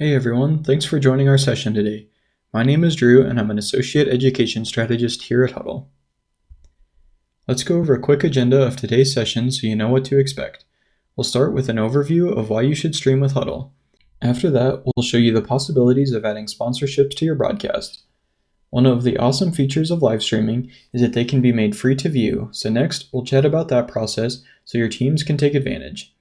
Hey everyone, thanks for joining our session today. My name is Drew and I'm an Associate Education Strategist here at Hudl. Let's go over a quick agenda of today's session so you know what to expect. We'll start with an overview of why you should stream with Hudl. After that, we'll show you the possibilities of adding sponsorships to your broadcast. One of the awesome features of live streaming is that they can be made free to view, so next we'll chat about that process so your teams can take advantage.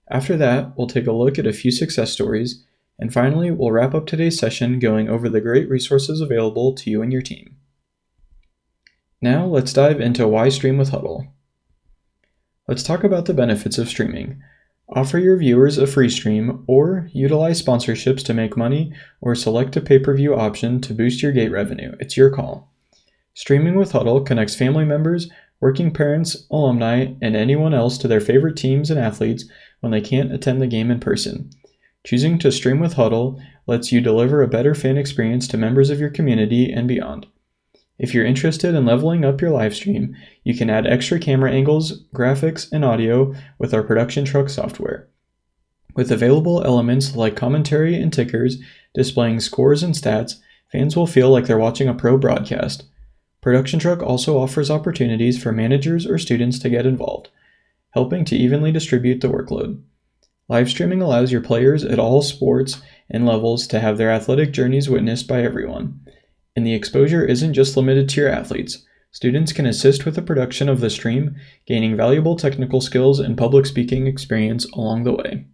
After that, we'll take a look at a few success stories, and finally, we'll wrap up today's session going over the great resources available to you and your team. Now, let's dive into why stream with Hudl. Let's talk about the benefits of streaming. Offer your viewers a free stream, or utilize sponsorships to make money, or select a pay-per-view option to boost your gate revenue. It's your call. Streaming with Hudl connects family members, working parents, alumni, and anyone else to their favorite teams and athletes when they can't attend the game in person. Choosing to stream with Hudl lets you deliver a better fan experience to members of your community and beyond. If you're interested in leveling up your live stream, you can add extra camera angles, graphics, and audio with our production truck software. With available elements like commentary and tickers displaying scores and stats, fans will feel like they're watching a pro broadcast. Production Truck also offers opportunities for managers or students to get involved, helping to evenly distribute the workload. Live streaming allows your players at all sports and levels to have their athletic journeys witnessed by everyone. And the exposure isn't just limited to your athletes. Students can assist with the production of the stream, gaining valuable technical skills and public speaking experience along the way.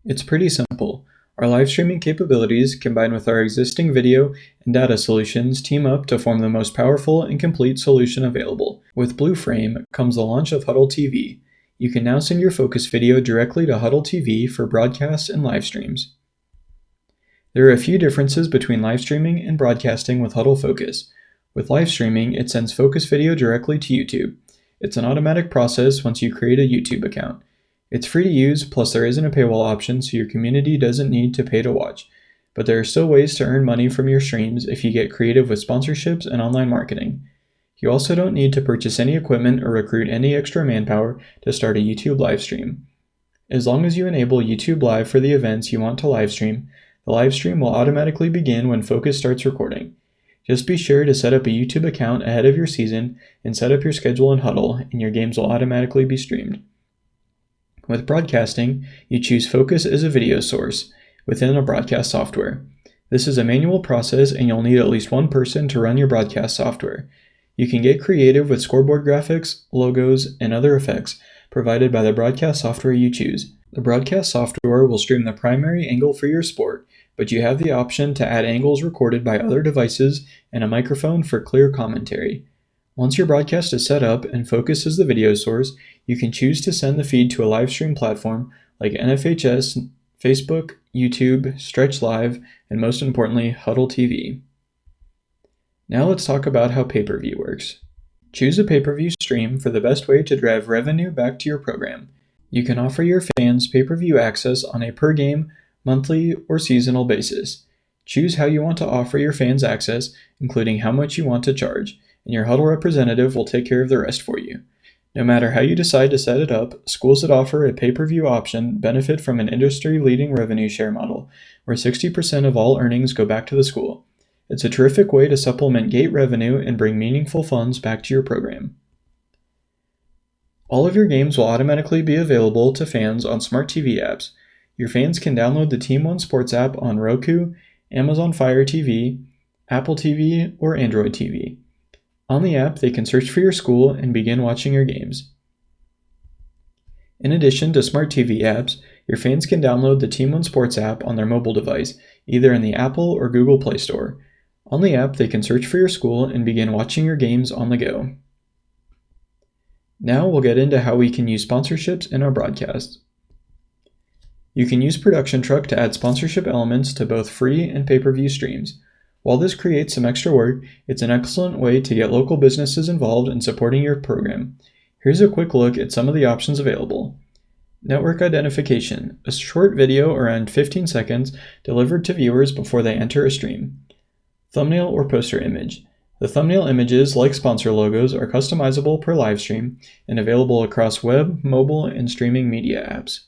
It's pretty simple. Our live streaming capabilities, combined with our existing video and data solutions, team up to form the most powerful and complete solution available. With Blue Frame comes the launch of Hudl TV. You can now send your focus video directly to Hudl TV for broadcasts and live streams. There are a few differences between live streaming and broadcasting with Hudl Focus. With live streaming, it sends focus video directly to YouTube. It's an automatic process once you create a YouTube account. It's free to use, plus there isn't a paywall option, so your community doesn't need to pay to watch. But there are still ways to earn money from your streams if you get creative with sponsorships and online marketing. You also don't need to purchase any equipment or recruit any extra manpower to start a YouTube live stream. As long as you enable YouTube Live for the events you want to live stream, the live stream will automatically begin when Focus starts recording. Just be sure to set up a YouTube account ahead of your season and set up your schedule in Hudl, and your games will automatically be streamed. With broadcasting, you choose Focus as a video source within a broadcast software. This is a manual process, and you'll need at least one person to run your broadcast software. You can get creative with scoreboard graphics, logos, and other effects provided by the broadcast software you choose. The broadcast software will stream the primary angle for your sport, but you have the option to add angles recorded by other devices and a microphone for clear commentary. Once your broadcast is set up and Focus is the video source, you can choose to send the feed to a live stream platform like NFHS, Facebook, YouTube, Stretch Live, and most importantly, Hudl TV. Now let's talk about how pay-per-view works. Choose a pay-per-view stream for the best way to drive revenue back to your program. You can offer your fans pay-per-view access on a per-game, monthly, or seasonal basis. Choose how you want to offer your fans access, including how much you want to charge, and your Hudl representative will take care of the rest for you. No matter how you decide to set it up, schools that offer a pay-per-view option benefit from an industry-leading revenue share model, where 60% of all earnings go back to the school. It's a terrific way to supplement gate revenue and bring meaningful funds back to your program. All of your games will automatically be available to fans on smart TV apps. Your fans can download the Team One Sports app on Roku, Amazon Fire TV, Apple TV, or Android TV. On the app, they can search for your school and begin watching your games. In addition to smart TV apps, your fans can download the Team One Sports app on their mobile device, either in the Apple or Google Play Store. On the app, they can search for your school and begin watching your games on the go. Now we'll get into how we can use sponsorships in our broadcasts. You can use Production Truck to add sponsorship elements to both free and pay-per-view streams. While this creates some extra work, it's an excellent way to get local businesses involved in supporting your program. Here's a quick look at some of the options available. Network identification, a short video around 15 seconds delivered to viewers before they enter a stream. Thumbnail or poster image. The thumbnail images, like sponsor logos, are customizable per live stream and available across web, mobile, and streaming media apps.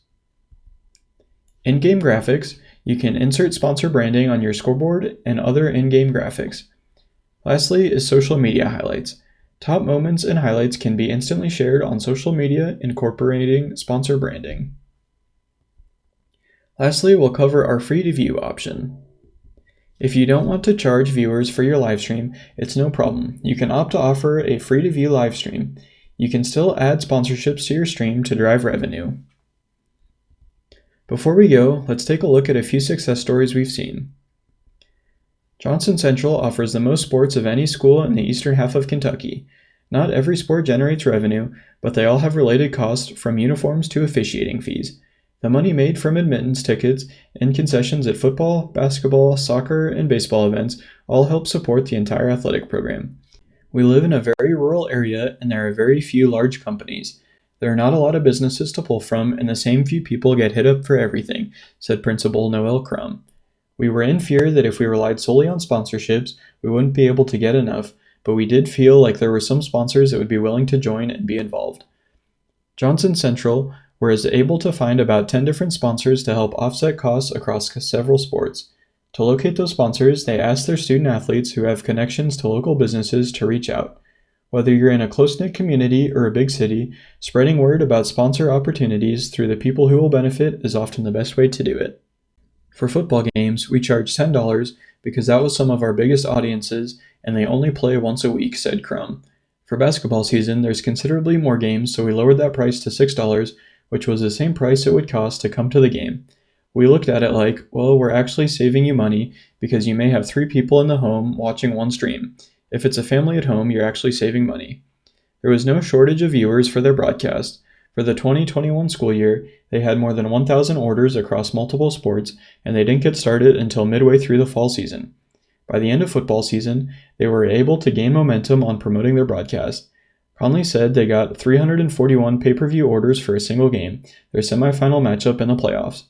In-game graphics, You can insert sponsor branding on your scoreboard and other in-game graphics. Lastly is social media highlights. Top moments and highlights can be instantly shared on social media incorporating sponsor branding. Lastly, we'll cover our free-to-view option. If you don't want to charge viewers for your livestream, it's no problem. You can opt to offer a free-to-view livestream. You can still add sponsorships to your stream to drive revenue. Before we go, let's take a look at a few success stories we've seen. Johnson Central offers the most sports of any school in the eastern half of Kentucky. Not every sport generates revenue, but they all have related costs from uniforms to officiating fees. The money made from admittance tickets and concessions at football, basketball, soccer, and baseball events all help support the entire athletic program. We live in a very rural area and there are very few large companies. There are not a lot of businesses to pull from and the same few people get hit up for everything, said Principal Noel Crum. We were in fear that if we relied solely on sponsorships, we wouldn't be able to get enough, but we did feel like there were some sponsors that would be willing to join and be involved. Johnson Central was able to find about 10 different sponsors to help offset costs across several sports. To locate those sponsors, they asked their student athletes who have connections to local businesses to reach out. Whether you're in a close-knit community or a big city, spreading word about sponsor opportunities through the people who will benefit is often the best way to do it. For football games, we charge $10 because that was some of our biggest audiences and they only play once a week, said Crum. For basketball season, there's considerably more games, so we lowered that price to $6, which was the same price it would cost to come to the game. We looked at it like, well, we're actually saving you money because you may have 3 people in the home watching one stream. If it's a family at home, you're actually saving money. There was no shortage of viewers for their broadcast. For the 2021 school year, they had more than 1,000 orders across multiple sports, and they didn't get started until midway through the fall season. By the end of football season, they were able to gain momentum on promoting their broadcast. Conley said they got 341 pay-per-view orders for a single game, their semifinal matchup in the playoffs.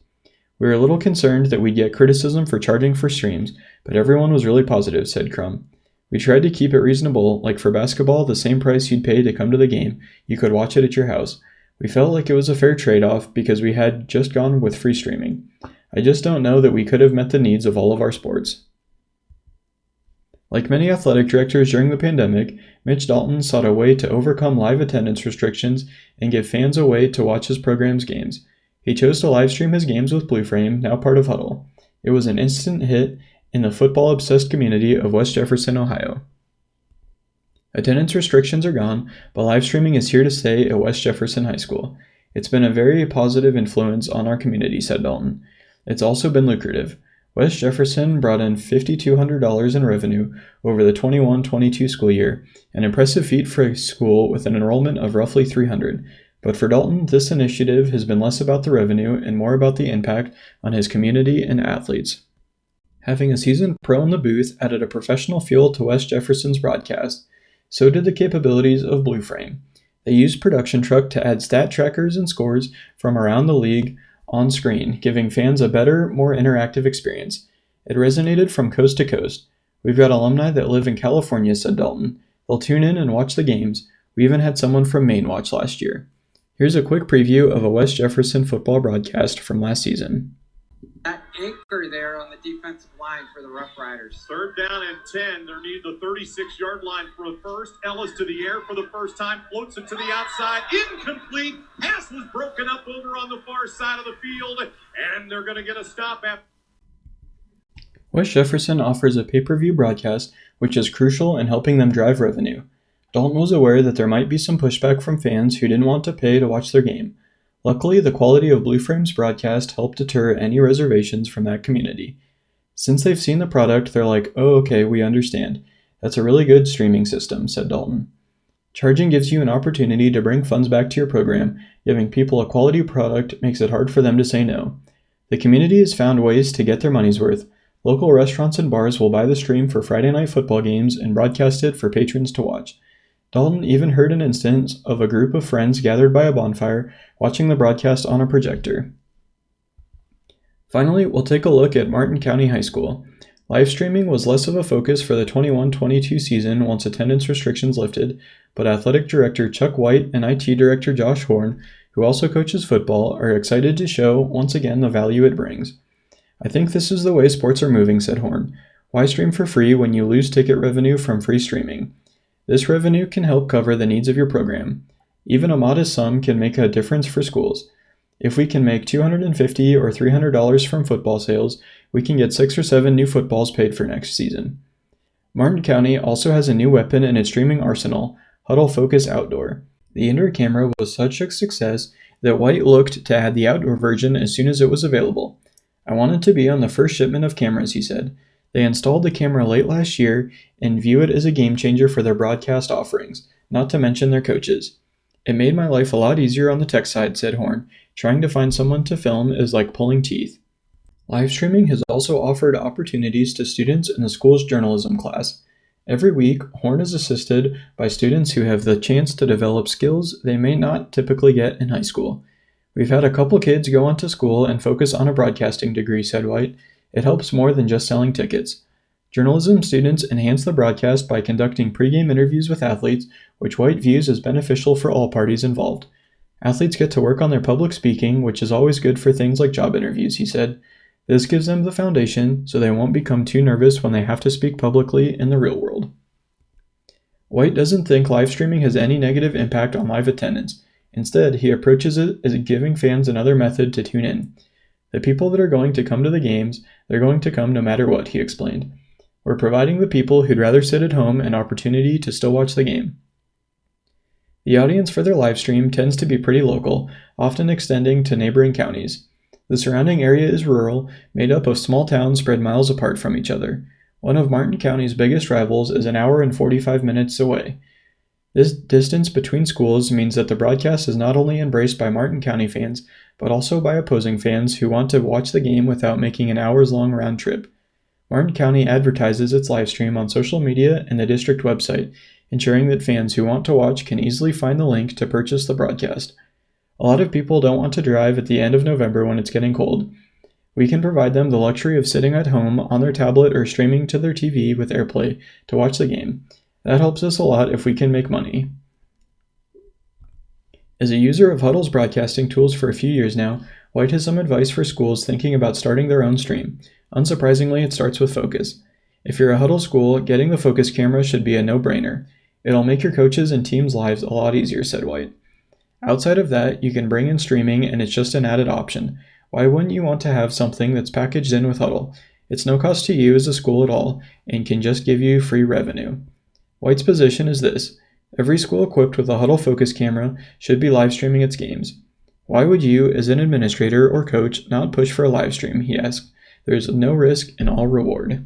We were a little concerned that we'd get criticism for charging for streams, but everyone was really positive, said Crum. We tried to keep it reasonable, like for basketball, the same price you'd pay to come to the game, you could watch it at your house. We felt like it was a fair trade-off because we had just gone with free streaming. I just don't know that we could have met the needs of all of our sports. Like many athletic directors during the pandemic, Mitch Dalton sought a way to overcome live attendance restrictions and give fans a way to watch his program's games. He chose to livestream his games with Blueframe, now part of Hudl. It was an instant hit in the football-obsessed community of West Jefferson, Ohio. Attendance restrictions are gone, but live streaming is here to stay at West Jefferson High School. It's been a very positive influence on our community, said Dalton. It's also been lucrative. West Jefferson brought in $5,200 in revenue over the 21-22 school year, an impressive feat for a school with an enrollment of roughly 300. But for Dalton, this initiative has been less about the revenue and more about the impact on his community and athletes. Having a seasoned pro in the booth added a professional feel to West Jefferson's broadcast. So did the capabilities of Blueframe. They used Production Truck to add stat trackers and scores from around the league on screen, giving fans a better, more interactive experience. It resonated from coast to coast. We've got alumni that live in California, said Dalton. They'll tune in and watch the games. We even had someone from Maine watch last year. Here's a quick preview of a West Jefferson football broadcast from last season. That anchor there on the defensive line for the Rough Riders. 3rd down and 10. They're near the 36-yard line for a first. Ellis to the air for the first time. Floats it to the outside. Incomplete. Pass was broken up over on the far side of the field. And they're going to get a stop at. West Jefferson offers a pay-per-view broadcast, which is crucial in helping them drive revenue. Dalton was aware that there might be some pushback from fans who didn't want to pay to watch their game. Luckily, the quality of Blueframe's broadcast helped deter any reservations from that community. Since they've seen the product, they're like, oh, okay, we understand. That's a really good streaming system, said Dalton. Charging gives you an opportunity to bring funds back to your program. Giving people a quality product makes it hard for them to say no. The community has found ways to get their money's worth. Local restaurants and bars will buy the stream for Friday night football games and broadcast it for patrons to watch. Dalton even heard an instance of a group of friends gathered by a bonfire watching the broadcast on a projector. Finally, we'll take a look at Martin County High School. Live streaming was less of a focus for the 21-22 season once attendance restrictions lifted, but Athletic Director Chuck White and IT Director Josh Horn, who also coaches football, are excited to show once again the value it brings. "I think this is the way sports are moving," said Horn. "Why stream for free when you lose ticket revenue from free streaming? This revenue can help cover the needs of your program. Even a modest sum can make a difference for schools. If we can make $250 or $300 from football sales, we can get 6 or 7 new footballs paid for next season." Martin County also has a new weapon in its streaming arsenal, Hudl Focus Outdoor. The indoor camera was such a success that White looked to add the outdoor version as soon as it was available. "I wanted to be on the first shipment of cameras," he said. They installed the camera late last year and view it as a game changer for their broadcast offerings, not to mention their coaches. "It made my life a lot easier on the tech side," said Horn. "Trying to find someone to film is like pulling teeth." Live streaming has also offered opportunities to students in the school's journalism class. Every week, Horn is assisted by students who have the chance to develop skills they may not typically get in high school. "We've had a couple kids go on to school and focus on a broadcasting degree," said White. "It helps more than just selling tickets." Journalism students enhance the broadcast by conducting pregame interviews with athletes, which White views as beneficial for all parties involved. "Athletes get to work on their public speaking, which is always good for things like job interviews," he said. "This gives them the foundation so they won't become too nervous when they have to speak publicly in the real world." White doesn't think live streaming has any negative impact on live attendance. Instead, he approaches it as giving fans another method to tune in. "The people that are going to come to the games, they're going to come no matter what," he explained. "We're providing the people who'd rather sit at home an opportunity to still watch the game." The audience for their live stream tends to be pretty local, often extending to neighboring counties. The surrounding area is rural, made up of small towns spread miles apart from each other. One of Martin County's biggest rivals is an hour and 45 minutes away. This distance between schools means that the broadcast is not only embraced by Martin County fans, but also by opposing fans who want to watch the game without making an hours-long round trip. Martin County advertises its live stream on social media and the district website, ensuring that fans who want to watch can easily find the link to purchase the broadcast. A lot of people don't want to drive at the end of November when it's getting cold. We can provide them the luxury of sitting at home on their tablet or streaming to their TV with AirPlay to watch the game. That helps us a lot if we can make money. As a user of Hudl's broadcasting tools for a few years now, White has some advice for schools thinking about starting their own stream. Unsurprisingly, it starts with Focus. If you're a Hudl school, getting the Focus camera should be a no-brainer. "It'll make your coaches and teams' lives a lot easier," said White. "Outside of that, you can bring in streaming and it's just an added option. Why wouldn't you want to have something that's packaged in with Hudl? It's no cost to you as a school at all and can just give you free revenue." White's position is this: every school equipped with a Hudl Focus camera should be live streaming its games. "Why would you, as an administrator or coach, not push for a live stream?" he asked. "There's no risk and all reward."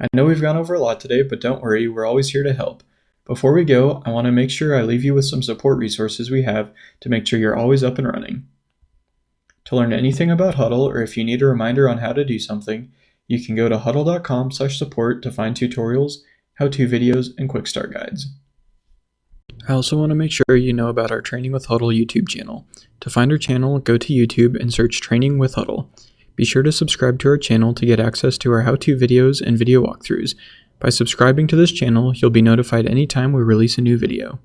I know we've gone over a lot today, but don't worry, we're always here to help. Before we go, I want to make sure I leave you with some support resources we have to make sure you're always up and running. To learn anything about Hudl, or if you need a reminder on how to do something, you can go to hudl.com/support to find tutorials, how-to videos, and quick start guides. I also want to make sure you know about our Training with Hudl YouTube channel. To find our channel, go to YouTube and search Training with Hudl. Be sure to subscribe to our channel to get access to our how-to videos and video walkthroughs. By subscribing to this channel, you'll be notified anytime we release a new video.